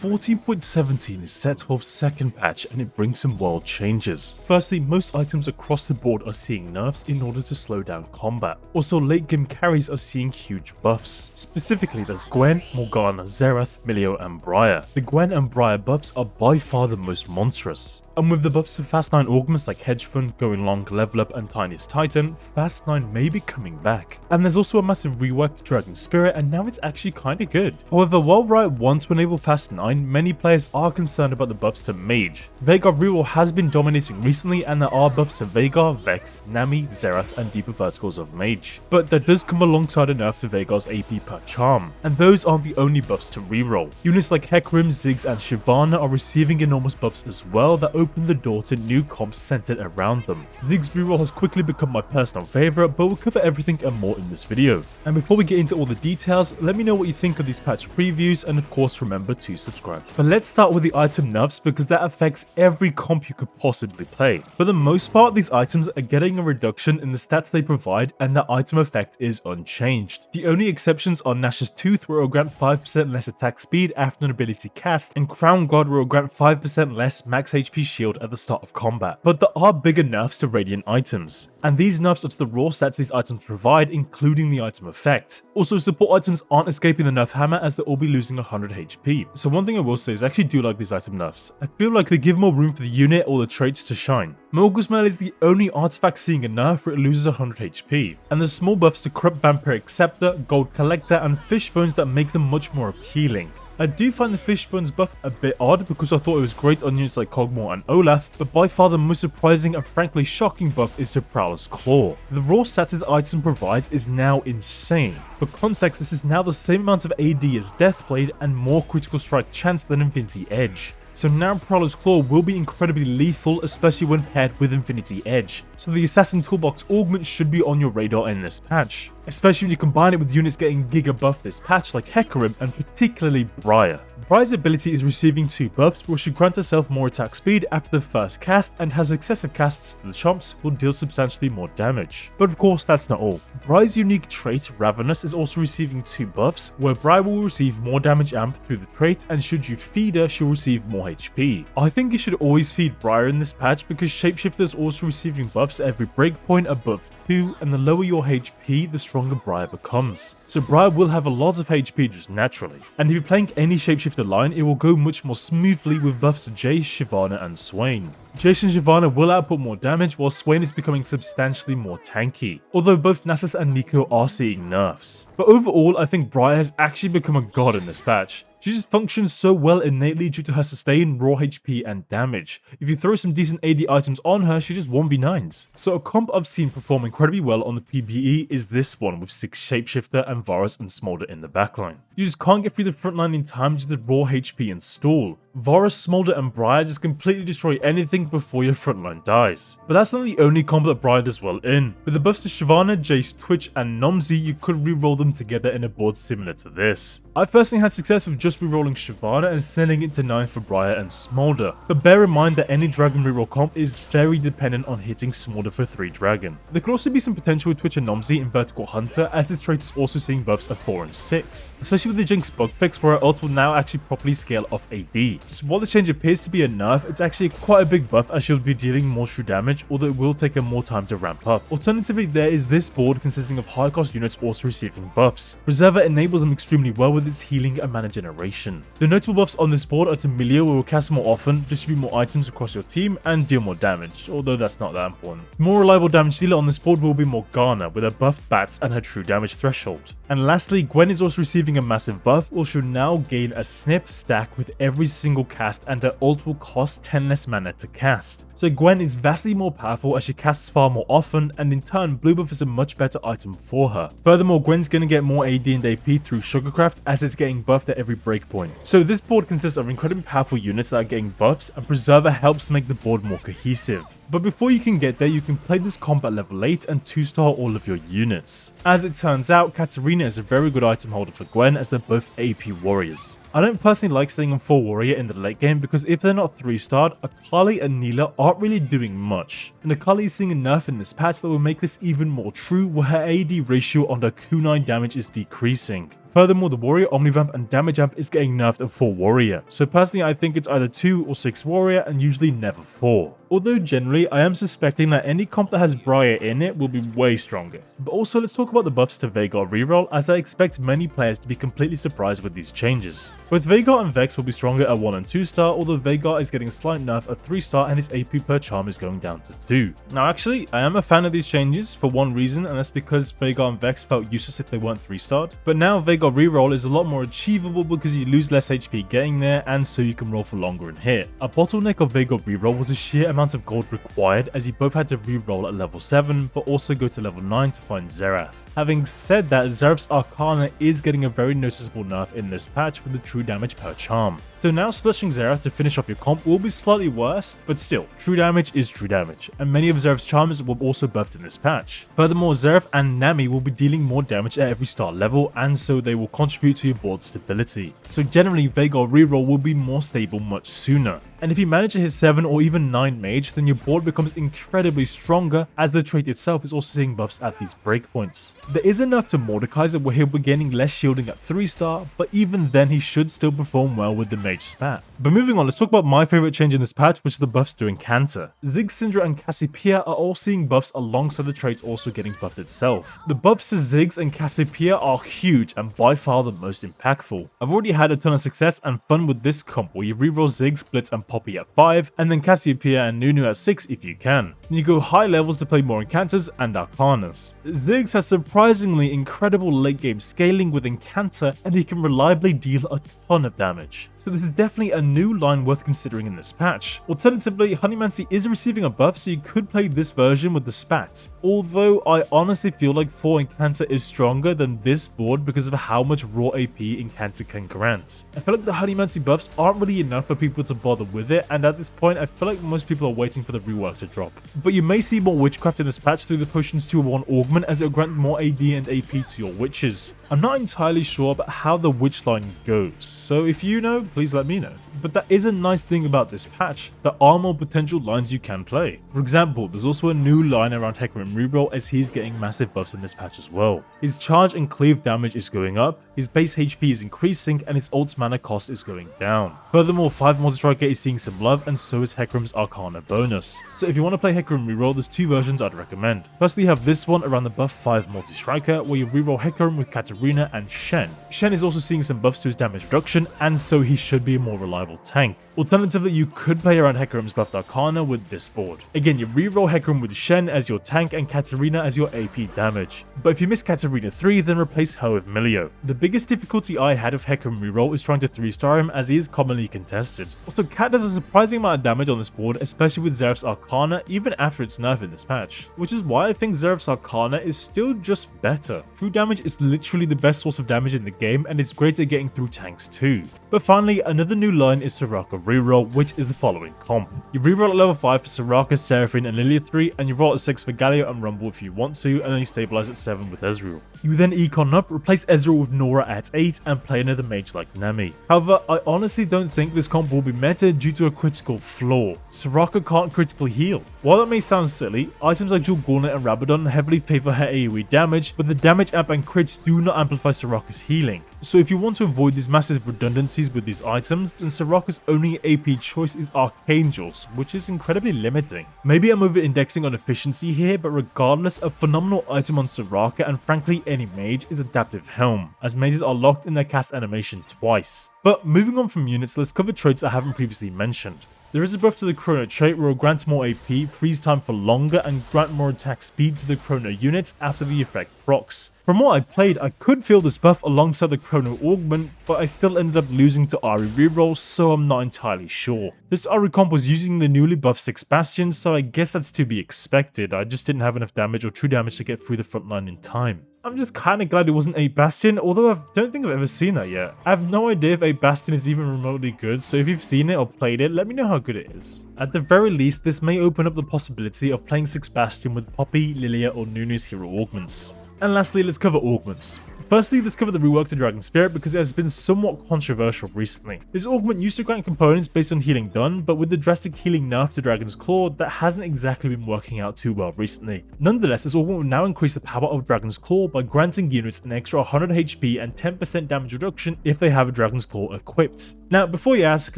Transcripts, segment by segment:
14.17 is Set12's second patch and it brings some world changes. Firstly, most items across the board are seeing nerfs in order to slow down combat. Also, late game carries are seeing huge buffs. Specifically, there's Gwen, Morgana, Xerath, Milio and Briar. The Gwen and Briar buffs are by far the most monstrous. And with the buffs to Fast 9 augments like Hedge Fund, Going Long, Level Up and Tiniest Titan, Fast 9 may be coming back. And there's also a massive rework to Dragon Spirit and now it's actually kinda good. However, while Riot wants to enable Fast 9, many players are concerned about the buffs to Mage. Veigar Reroll has been dominating recently and there are buffs to Veigar, Vex, Nami, Xerath and deeper verticals of Mage. But that does come alongside a nerf to Veigar's AP per charm. And those aren't the only buffs to reroll. Units like Hecarim, Ziggs and Shyvana are receiving enormous buffs as well that open the door to new comps centered around them. Ziggs reroll has quickly become my personal favourite, but we'll cover everything and more in this video. And before we get into all the details, let me know what you think of these patch previews and of course remember to subscribe. But let's start with the item nerfs because that affects every comp you could possibly play. For the most part, these items are getting a reduction in the stats they provide and the item effect is unchanged. The only exceptions are Nash's Tooth where it will grant 5% less attack speed after an ability cast, and Crown Guard where it will grant 5% less max HP shield at the start of combat. But there are bigger nerfs to Radiant items, and these nerfs are to the raw stats these items provide, including the item effect. Also, support items aren't escaping the nerf hammer as they'll all be losing 100 HP. So one thing I will say is I actually do like these item nerfs. I feel like they give more room for the unit or the traits to shine. Mogul's Mail is the only artifact seeing a nerf where it loses 100 HP, and there's small buffs to Corrupt Vampiric Scepter, Gold Collector and Fish Bones that make them much more appealing. I do find the Fish Bones buff a bit odd because I thought it was great on units like Kog'Maw and Olaf, but by far the most surprising and frankly shocking buff is to Prowler's Claw. The raw stats this item provides is now insane. For context, this is now the same amount of AD as Deathblade and more critical strike chance than Infinity Edge. So now Prowler's Claw will be incredibly lethal, especially when paired with Infinity Edge. So the Assassin Toolbox Augment should be on your radar in this patch, especially when you combine it with units getting giga buff this patch like Hecarim and particularly Briar. Briar's ability is receiving 2 buffs which should grant herself more attack speed after the first cast and has excessive casts to the chomps will deal substantially more damage. But of course that's not all. Briar's unique trait Ravenous is also receiving 2 buffs where Briar will receive more damage amp through the trait and should you feed her she'll receive more HP. I think you should always feed Briar in this patch because Shapeshifter is also receiving buffs at every breakpoint above 2 and the lower your HP the stronger Briar becomes. So Briar will have a lot of HP just naturally. And if you're playing any Shapeshifter line, it will go much more smoothly with buffs to Jace, Shyvana and Swain. Jace and Shyvana will output more damage while Swain is becoming substantially more tanky, although both Nasus and Neeko are seeing nerfs. But overall, I think Briar has actually become a god in this patch. She just functions so well innately due to her sustain, raw HP and damage. If you throw some decent AD items on her, she just 1v9s. So a comp I've seen perform incredibly well on the PvE is this one with Ziggs Shapeshifter and Varus and Smolder in the backline. You just can't get through the front line in time due to the raw HP and stall. Varus, Smolder and Briar just completely destroy anything before your frontline dies. But that's not the only combo that Briar does well in. With the buffs to Shyvana, Jace, Twitch and Nomzi, you could reroll them together in a board similar to this. I've personally had success with just rerolling Shyvana and sending it to 9 for Briar and Smolder, but bear in mind that any dragon reroll comp is very dependent on hitting Smolder for 3 dragon. There could also be some potential with Twitch and Nomzi in Vertical Hunter as this trait is also seeing buffs at 4 and 6, especially with the Jinx bug fix where her ult will now actually properly scale off AD. So while this change appears to be a nerf, it's actually quite a big buff as she'll be dealing more true damage, although it will take her more time to ramp up. Alternatively, there is this board consisting of high cost units also receiving buffs. Preserver enables them extremely well with its healing and mana generation. The notable buffs on this board are to Milio, who will cast more often, distribute more items across your team, and deal more damage, although that's not that important. The more reliable damage dealer on this board will be Morgana, with her buffed bats and her true damage threshold. And lastly, Gwen is also receiving a massive buff, which should now gain a snip stack with every single cast and her ult will cost 10 less mana to cast. So Gwen is vastly more powerful as she casts far more often, and in turn blue buff is a much better item for her. Furthermore, Gwen's gonna get more AD and AP through Sugarcraft as it's getting buffed at every breakpoint. So this board consists of incredibly powerful units that are getting buffs, and Preserver helps make the board more cohesive. But before you can get there, you can play this comp at level 8 and 2-star all of your units. As it turns out, Katarina is a very good item holder for Gwen as they're both AP warriors. I don't personally like staying on 4 warrior in the late game because if they're not 3-starred, Akali and Neela aren't really doing much. And Akali is seeing a nerf in this patch that will make this even more true where her AD ratio on her kunai damage is decreasing. Furthermore, the Warrior, Omnivamp, and Damage Amp is getting nerfed at 4 Warrior, so personally I think it's either 2 or 6 Warrior and usually never 4. Although generally, I am suspecting that any comp that has Briar in it will be way stronger. But also, let's talk about the buffs to Veigar Reroll, as I expect many players to be completely surprised with these changes. Both Veigar and Vex will be stronger at 1 and 2 star, although Veigar is getting a slight nerf at 3 star and his AP per charm is going down to 2. Now actually, I am a fan of these changes for one reason, and that's because Veigar and Vex felt useless if they weren't 3 starred. But now Veigar Reroll is a lot more achievable because you lose less HP getting there, and so you can roll for longer and hit. A bottleneck of Veigar Reroll was the sheer amount of gold required, as you both had to reroll at level 7, but also go to level 9 to find Xerath. Having said that, Xerath's Arcana is getting a very noticeable nerf in this patch with the true damage per charm. So now splashing Xerath to finish off your comp will be slightly worse, but still, true damage is true damage, and many of Xerath's charms will also buffed in this patch. Furthermore, Xerath and Nami will be dealing more damage at every start level, and so they will contribute to your board stability. So generally, Veigar Reroll will be more stable much sooner. And if you manage to hit 7 or even 9 Mage, then your board becomes incredibly stronger, as the trait itself is also seeing buffs at these breakpoints. There is enough to Mordekaiser where he'll be gaining less shielding at 3 star, but even then he should still perform well with the Mage spat. But moving on, let's talk about my favorite change in this patch, which is the buffs to Incantor. Ziggs, Syndra, and Cassiopeia are all seeing buffs alongside the traits also getting buffed itself. The buffs to Ziggs and Cassiopeia are huge and by far the most impactful. I've already had a ton of success and fun with this comp where you reroll Ziggs, Blitz, and Poppy at 5, and then Cassiopeia and Nunu at 6 if you can. You go high levels to play more Incantors and Arcanas. Ziggs has surprisingly incredible late game scaling with Incantor, and he can reliably deal a ton of damage. So this is definitely a new line worth considering in this patch. Alternatively, Honeymancy is receiving a buff, so you could play this version with the spat. Although I honestly feel like 4 Incantor is stronger than this board because of how much raw AP Incantor can grant. I feel like the Honeymancy buffs aren't really enough for people to bother with it, and at this point I feel like most people are waiting for the rework to drop. But you may see more Witchcraft in this patch through the Potions 2-1 Augment, as it will grant more AD and AP to your witches. I'm not entirely sure about how the witch line goes, so if you know, please let me know. But that is a nice thing about this patch, there are more potential lines you can play. For example, there's also a new line around Hecarim Reroll, as he's getting massive buffs in this patch as well. His charge and cleave damage is going up, his base HP is increasing, and his ult's mana cost is going down. Furthermore, 5 Multi-Striker is seeing some love, and so is Hecarim's Arcana bonus. So if you want to play Hecarim Reroll, there's 2 versions I'd recommend. Firstly, you have this one around the buff 5 Multi-Striker, where you reroll Hecarim with Katarina and Shen. Shen is also seeing some buffs to his damage reduction, and so he should be a more reliable tank. Alternatively, you could play around Hecarim's buffed Arcana with this board. Again, you reroll Hecarim with Shen as your tank and Katarina as your AP damage. But if you miss Katarina 3, then replace her with Milio. The biggest difficulty I had of Hecarim Reroll is trying to 3-star him, as he is commonly contested. Also, Kat does a surprising amount of damage on this board, especially with Xerath's Arcana, even after its nerf in this patch. Which is why I think Xerath's Arcana is still just better. True damage is literally the best source of damage in the game, and it's great at getting through tanks too. But finally, another new line is Soraka Reroll, which is the following comp. You reroll at level 5 for Soraka, Seraphine, and Lilia 3, and you roll at 6 for Galio and Rumble if you want to, and then you stabilize at 7 with Ezreal. You then Econ up, replace Ezreal with Nora at 8, and play another mage like Nami. However, I honestly don't think this comp will be meta due to a critical flaw. Soraka can't critically heal. While that may sound silly, items like Jewel Gauntlet and Rabadon heavily pay for her AoE damage, but the damage amp and crits do not amplify Soraka's healing. So if you want to avoid these massive redundancies with these items, then Soraka's only AP choice is Archangels, which is incredibly limiting. Maybe I'm over indexing on efficiency here, but regardless, a phenomenal item on Soraka, and frankly any mage, is Adaptive Helm, as mages are locked in their cast animation twice. But moving on from units, let's cover traits I haven't previously mentioned. There is a buff to the Chrono trait where it will grant more AP, freeze time for longer, and grant more attack speed to the Chrono units after the effect procs. From what I played, I could feel this buff alongside the Chrono Augment, but I still ended up losing to RE Reroll, so I'm not entirely sure. This RE comp was using the newly buffed 6 Bastion, so I guess that's to be expected. I just didn't have enough damage or true damage to get through the front line in time. I'm just kinda glad it wasn't 8 Bastion, although I don't think I've ever seen that yet. I have no idea if 8 Bastion is even remotely good, so if you've seen it or played it, let me know how good it is. At the very least, this may open up the possibility of playing 6 Bastion with Poppy, Lilia, or Nunu's hero augments. And lastly, let's cover augments. Firstly, let's cover the rework to Dragon Spirit because it has been somewhat controversial recently. This augment used to grant components based on healing done, but with the drastic healing nerf to Dragon's Claw, that hasn't exactly been working out too well recently. Nonetheless, this augment will now increase the power of Dragon's Claw by granting units an extra 100 HP and 10% damage reduction if they have a Dragon's Claw equipped. Now, before you ask,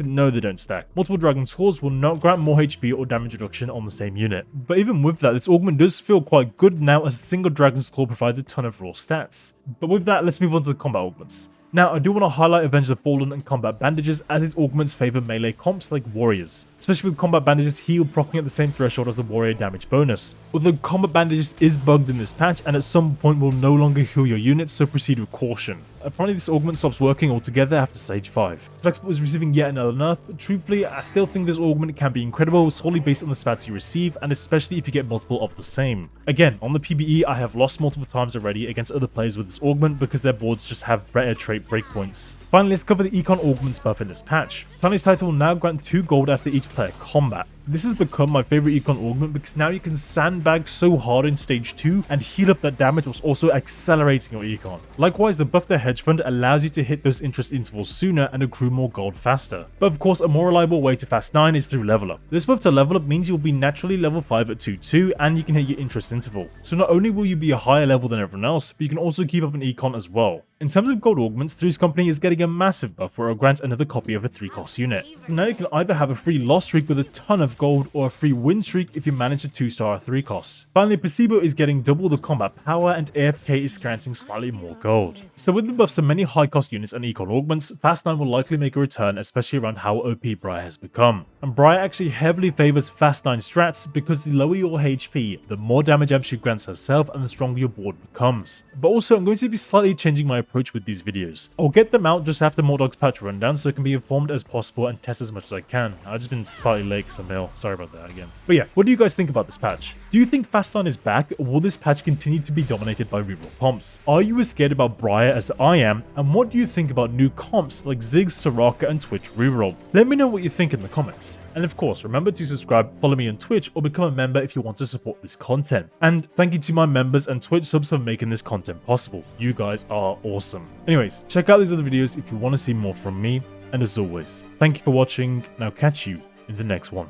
no they don't stack. Multiple Dragon's Claws will not grant more HP or damage reduction on the same unit. But even with that, this augment does feel quite good now as a single Dragon's Claw provides a ton of raw stats. But with that, let's move on to the combat augments. Now, I do want to highlight Avengers of Fallen and Combat Bandages as these augments favour melee comps like Warriors, especially with Combat Bandages heal proccing at the same threshold as the Warrior damage bonus. Although Combat Bandages is bugged in this patch and at some point will no longer heal your units, so proceed with caution. Apparently this augment stops working altogether after stage 5. Flexible is receiving yet another nerf, but truthfully I still think this augment can be incredible solely based on the stats you receive and especially if you get multiple of the same. Again, on the PBE I have lost multiple times already against other players with this augment because their boards just have better trait breakpoints. Finally, let's cover the Econ augments buff in this patch. Tiniest title will now grant 2 gold after each player combat. This has become my favorite Econ augment because now you can sandbag so hard in stage 2 and heal up that damage whilst also accelerating your Econ. Likewise, the buff to Hedge Fund allows you to hit those interest intervals sooner and accrue more gold faster. But of course, a more reliable way to fast 9 is through level up. This buff to level up means you'll be naturally level 5 at 2-2 and you can hit your interest interval. So not only will you be a higher level than everyone else, but you can also keep up an Econ as well. In terms of gold augments, Three's Company is getting a massive buff where it'll grant another copy of a 3-cost unit. So now you can either have a free loss streak with a ton of gold or a free win streak if you manage a 2-star 3-cost. Finally, Placebo is getting double the combat power and AFK is granting slightly more gold. So with the buffs to many high-cost units and Econ augments, Fast 9 will likely make a return, especially around how OP Briar has become. And Briar actually heavily favours Fast 9 strats because the lower your HP, the more damage she grants herself and the stronger your board becomes. But also, I'm going to be slightly changing my approach with these videos. I'll get them out just after Mordog's patch rundown so I can be informed as possible and test as much as I can. I've just been slightly late because I'm ill. Sorry about that again. But yeah, what do you guys think about this patch? Do you think Fast 9 is back, or will this patch continue to be dominated by reroll comps? Are you as scared about Briar as I am, and what do you think about new comps like Ziggs, Soraka and Twitch Reroll? Let me know what you think in the comments. And of course, remember to subscribe, follow me on Twitch, or become a member if you want to support this content. And thank you to my members and Twitch subs for making this content possible. You guys are awesome. Anyways, check out these other videos if you want to see more from me. And as always, thank you for watching, and I'll catch you in the next one.